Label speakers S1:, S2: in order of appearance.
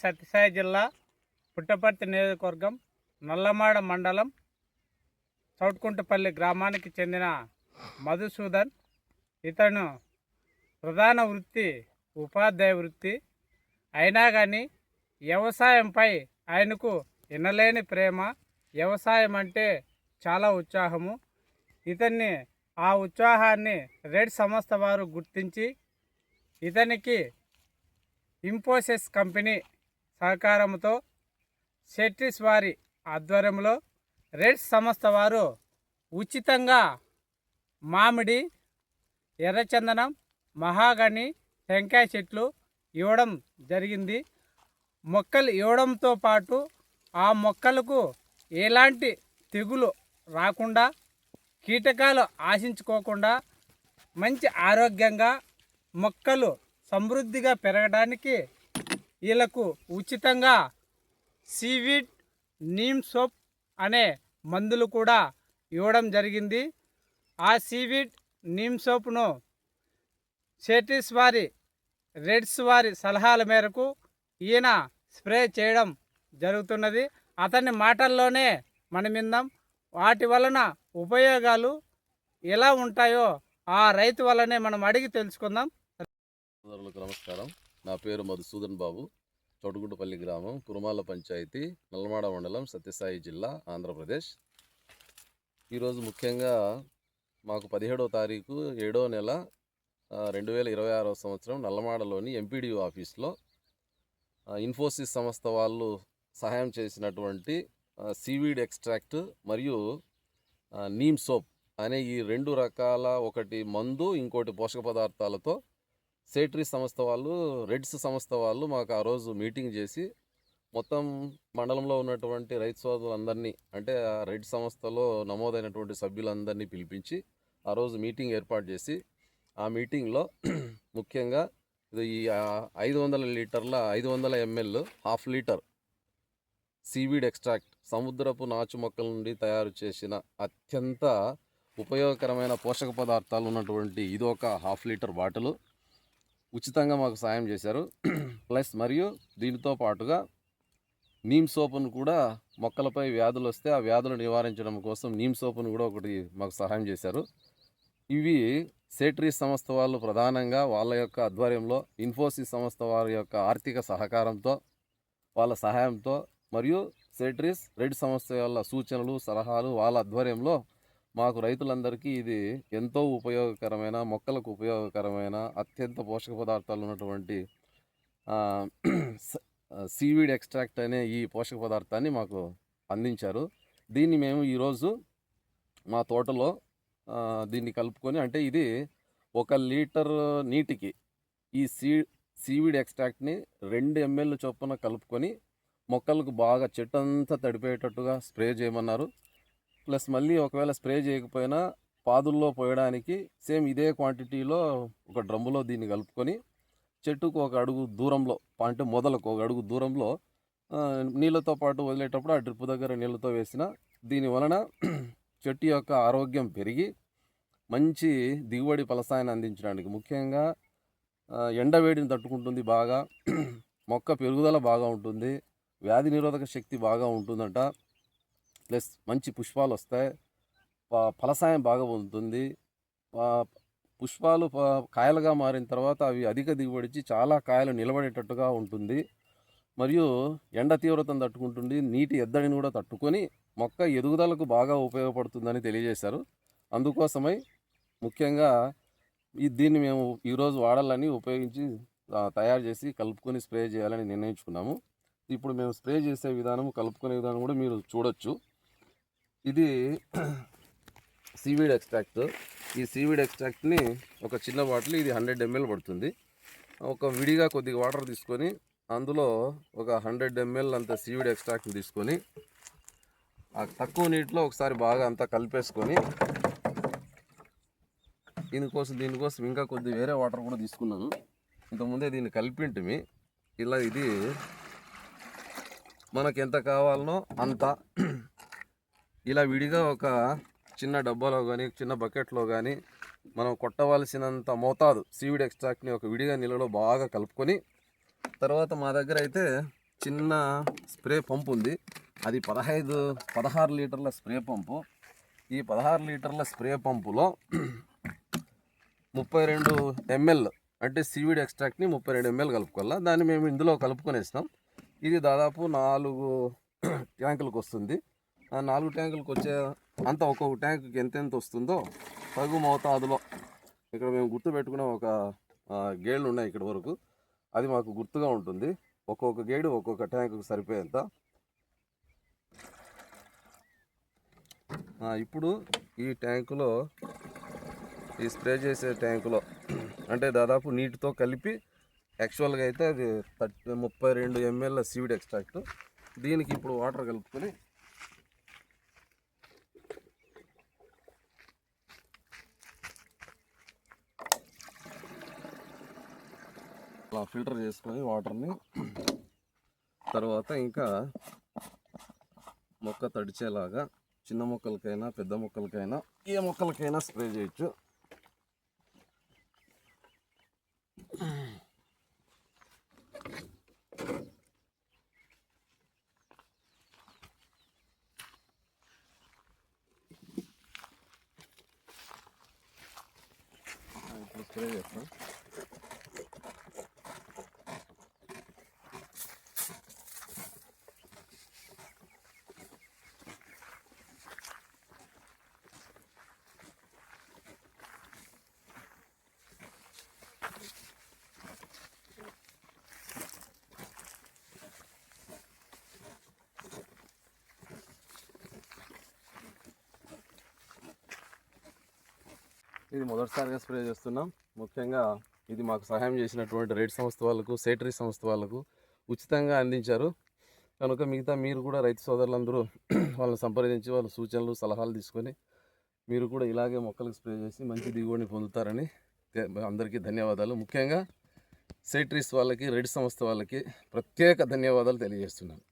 S1: సత్యసాయి జిల్లా పుట్టపర్తి నియోజకవర్గం నల్లమాడ మండలం చౌట్కుంటపల్లి గ్రామానికి చెందిన మధుసూదన్. ఇతను ప్రధాన వృత్తి ఉపాధ్యాయ వృత్తి అయినా కానీ వ్యవసాయంపై ఆయనకు ఎనలేని ప్రేమ. వ్యవసాయం అంటే చాలా ఉత్సాహము. ఇతన్ని ఆ ఉత్సాహాన్ని రెడ్ సంస్థ వారు గుర్తించి ఇతనికి ఇన్ఫోసిస్ కంపెనీ సహకారంతో సెట్రిస్ వారి ఆధ్వర్యంలో రెడ్ సంస్థ వారు ఉచితంగా మామిడి, ఎర్రచందనం, మహాగని, టెంకాయ చెట్లు ఇవ్వడం జరిగింది. మొక్కలు ఇవ్వడంతో పాటు ఆ మొక్కలకు ఎలాంటి తెగులు రాకుండా, కీటకాలు ఆశించుకోకుండా మంచి ఆరోగ్యంగా మొక్కలు సమృద్ధిగా పెరగడానికి వీళ్ళకు ఉచితంగా సీవీడ్ నీమ్ సోప్ అనే మందులు కూడా ఇవ్వడం జరిగింది. ఆ సీవీడ్ నీమ్ సోప్ను సెట్రిస్ వారి రెడ్స్ వారి సలహాల మేరకు ఈయన స్ప్రే చేయడం జరుగుతున్నది. అతని మాటల్లోనే మనం విందాం. వాటి వలన ఉపయోగాలు ఎలా ఉంటాయో ఆ రైతు వల్లనే మనం అడిగి తెలుసుకుందాం.
S2: సోదరులకు నమస్కారం. నా పేరు మధుసూదన్ బాబు. చౌటుగుంటపల్లి గ్రామం, కురుమాల పంచాయతీ, నల్లమాడ మండలం, సత్యసాయి జిల్లా, ఆంధ్రప్రదేశ్. ఈరోజు ముఖ్యంగా మాకు 17వ తారీఖు 7వ నెల 2026వ సంవత్సరం నల్లమాడలోని ఎంపీడీఓ ఆఫీస్లో ఇన్ఫోసిస్ సంస్థ వాళ్ళు సహాయం చేసినటువంటి సీవీడ్ ఎక్స్ట్రాక్ట్ మరియు నీమ్ సోప్ అనే ఈ రెండు రకాల, ఒకటి మందు ఇంకోటి పోషక పదార్థాలతో సెట్రిస్ సంస్థ వాళ్ళు, రెడ్స్ సంస్థ వాళ్ళు మాకు ఆ రోజు మీటింగ్ చేసి మొత్తం మండలంలో ఉన్నటువంటి రైతు సోదరులందరినీ, అంటే ఆ రెడ్ సంస్థలో నమోదైనటువంటి సభ్యులందరినీ పిలిపించి ఆ రోజు మీటింగ్ ఏర్పాటు చేసి ఆ మీటింగ్లో ముఖ్యంగా ఈ 500 లీటర్ల 500 ml half litre seaweed extract, సముద్రపు నాచు మొక్కల నుండి తయారు చేసిన అత్యంత ఉపయోగకరమైన పోషక పదార్థాలు ఉన్నటువంటి ఇదొక హాఫ్ లీటర్ బాటిల్ ఉచితంగా మాకు సాయం చేశారు. ప్లస్ మరియు దీనితో పాటుగా నీమ్ సోపును కూడా, మొక్కలపై వ్యాధులు వస్తే ఆ వ్యాధులు నివారించడం కోసం నీమ్ సోపును కూడా ఒకటి మాకు సహాయం చేశారు. ఇవి సెట్రిస్ సంస్థ వాళ్ళు ప్రధానంగా వాళ్ళ యొక్క ఆధ్వర్యంలో, ఇన్ఫోసిస్ సంస్థ వారి యొక్క ఆర్థిక సహకారంతో, వాళ్ళ సహాయంతో మరియు సెట్రిస్ రెడ్ సంస్థ వాళ్ళ సూచనలు, సలహాలు, వాళ్ళ ఆధ్వర్యంలో మాకు రైతులందరికీ ఇది ఎంతో ఉపయోగకరమైన, మొక్కలకు ఉపయోగకరమైన, అత్యంత పోషక పదార్థాలు ఉన్నటువంటి సీవీడ్ ఎక్స్ట్రాక్ట్ అనే ఈ పోషక పదార్థాన్ని మాకు అందించారు. దీన్ని మేము ఈరోజు మా తోటలో దీన్ని కలుపుకొని, అంటే ఇది 1 లీటర్ నీటికి ఈ సీవీడ్ ఎక్స్ట్రాక్ట్ని 2 ml చొప్పున కలుపుకొని మొక్కలకు బాగా చెట్టు అంతా తడిపోయేటట్టుగా స్ప్రే చేయమన్నారు. ప్లస్ మళ్ళీ ఒకవేళ స్ప్రే చేయకపోయినా పాదుల్లో పోయడానికి సేమ్ ఇదే క్వాంటిటీలో ఒక డ్రమ్ములో దీన్ని కలుపుకొని చెట్టుకు 1 అడుగు దూరంలో, అంటే మొదలకు 1 అడుగు దూరంలో నీళ్ళతో పాటు వదిలేటప్పుడు ఆ డ్రిప్ దగ్గర నీళ్ళతో వేసిన దీని వలన చెట్టు యొక్క ఆరోగ్యం పెరిగి మంచి దిగుబడి ఫలసాయాన్ని అందించడానికి, ముఖ్యంగా ఎండవేడిని తట్టుకుంటుంది బాగా, మొక్క పెరుగుదల బాగా ఉంటుంది, వ్యాధి నిరోధక శక్తి బాగా ఉంటుందంట. ప్లస్ మంచి పుష్పాలు వస్తాయి, ఫలసాయం బాగా ఉంటుంది. పుష్పాలు కాయలుగా మారిన తర్వాత అవి అధిక దిగుబడిచ్చి చాలా కాయలు నిలబడేటట్టుగా ఉంటుంది. మరియు ఎండ తీవ్రతను తట్టుకుంటుంది, నీటి ఎద్దడిని కూడా తట్టుకొని మొక్క ఎదుగుదలకు బాగా ఉపయోగపడుతుందని తెలియజేశారు. అందుకోసమై ముఖ్యంగా దీన్ని మేము ఈరోజు వాడాలని ఉపయోగించి తయారు చేసి కలుపుకొని స్ప్రే చేయాలని నిర్ణయించుకున్నాము. ఇప్పుడు మేము స్ప్రే చేసే విధానం, కలుపుకునే విధానం కూడా మీరు చూడొచ్చు. ఇది సీవీడ్ ఎక్స్ట్రాక్ట్. ఈ సీవీడ్ ఎక్స్ట్రాక్ట్ని ఒక చిన్న బాటిల్, ఇది 100 ml పడుతుంది. ఒక విడిగా కొద్దిగా వాటర్ తీసుకొని అందులో ఒక 100 ml అంత సీవీడ్ ఎక్స్ట్రాక్ట్ని తీసుకొని ఆ తక్కువ నీటిలో ఒకసారి బాగా అంతా కలిపేసుకొని, దీనికోసం ఇంకా కొద్ది వేరే వాటర్ కూడా తీసుకున్నాను. ఇంతకుముందే దీన్ని కలిపింటిమి. ఇలా ఇది మనకు ఎంత కావాలనో అంత ఇలా విడిగా ఒక చిన్న డబ్బాలో కానీ, చిన్న బకెట్లో కానీ మనం కొట్టవలసినంత మోతాదు సీవీడ్ ఎక్స్ట్రాక్ట్ని ఒక విడిగా నీళ్ళలో బాగా కలుపుకొని, తర్వాత మా దగ్గర అయితే చిన్న స్ప్రే పంపు ఉంది. అది 16 లీటర్ల స్ప్రే పంపు. ఈ 16 లీటర్ల స్ప్రే పంపులో 32 ml అంటే సీవీడ్ ఎక్స్ట్రాక్ట్ని 32 ml కలుపుకోవాలా. దాన్ని మేము ఇందులో కలుపుకొనేస్తాం. ఇది దాదాపు 4 ట్యాంకులకు వస్తుంది. ఆ 4 ట్యాంకులకు వచ్చే అంత ఒక్కొక్క ట్యాంకుకి ఎంతెంత వస్తుందో తగు మోతాదులో ఇక్కడ మేము గుర్తు పెట్టుకునే ఒక గేళ్ళు ఉన్నాయి ఇక్కడ వరకు. అది మాకు గుర్తుగా ఉంటుంది. ఒక్కొక్క గేడు ఒక్కొక్క ట్యాంకుకు సరిపోయేంత. ఇప్పుడు ఈ ట్యాంకులో, ఈ స్ప్రే చేసే ట్యాంకులో అంటే దాదాపు నీటితో కలిపి యాక్చువల్గా అయితే అది 32 ml సీవిడ్ ఎక్స్ట్రాక్ట్. దీనికి ఇప్పుడు వాటర్ కలుపుకొని అలా ఫిల్టర్ చేసుకొని వాటర్ని తర్వాత ఇంకా మొక్క తడిచేలాగా చిన్న మొక్కలకైనా పెద్ద మొక్కలకైనా ఏ మొక్కలకైనా స్ప్రే చేయొచ్చు. ఇప్పుడు స్ప్రే చేస్తాం. ఇది మొదటిసారిగా స్ప్రే చేస్తున్నాం. ముఖ్యంగా ఇది మాకు సహాయం చేసినటువంటి రైతు సంస్థ వాళ్ళకు, సేటరీ సంస్థ వాళ్ళకు ఉచితంగా అందించారు. కనుక మిగతా మీరు కూడా రైతు సోదరులందరూ వాళ్ళని సంప్రదించి వాళ్ళ సూచనలు సలహాలు తీసుకొని మీరు కూడా ఇలాగే మొక్కలకు స్ప్రే చేసి మంచి దిగుబడిని పొందుతారని అందరికీ ధన్యవాదాలు. ముఖ్యంగా సేటరీస్ వాళ్ళకి, రైతు సంస్థ వాళ్ళకి ప్రత్యేక ధన్యవాదాలు తెలియజేస్తున్నాను.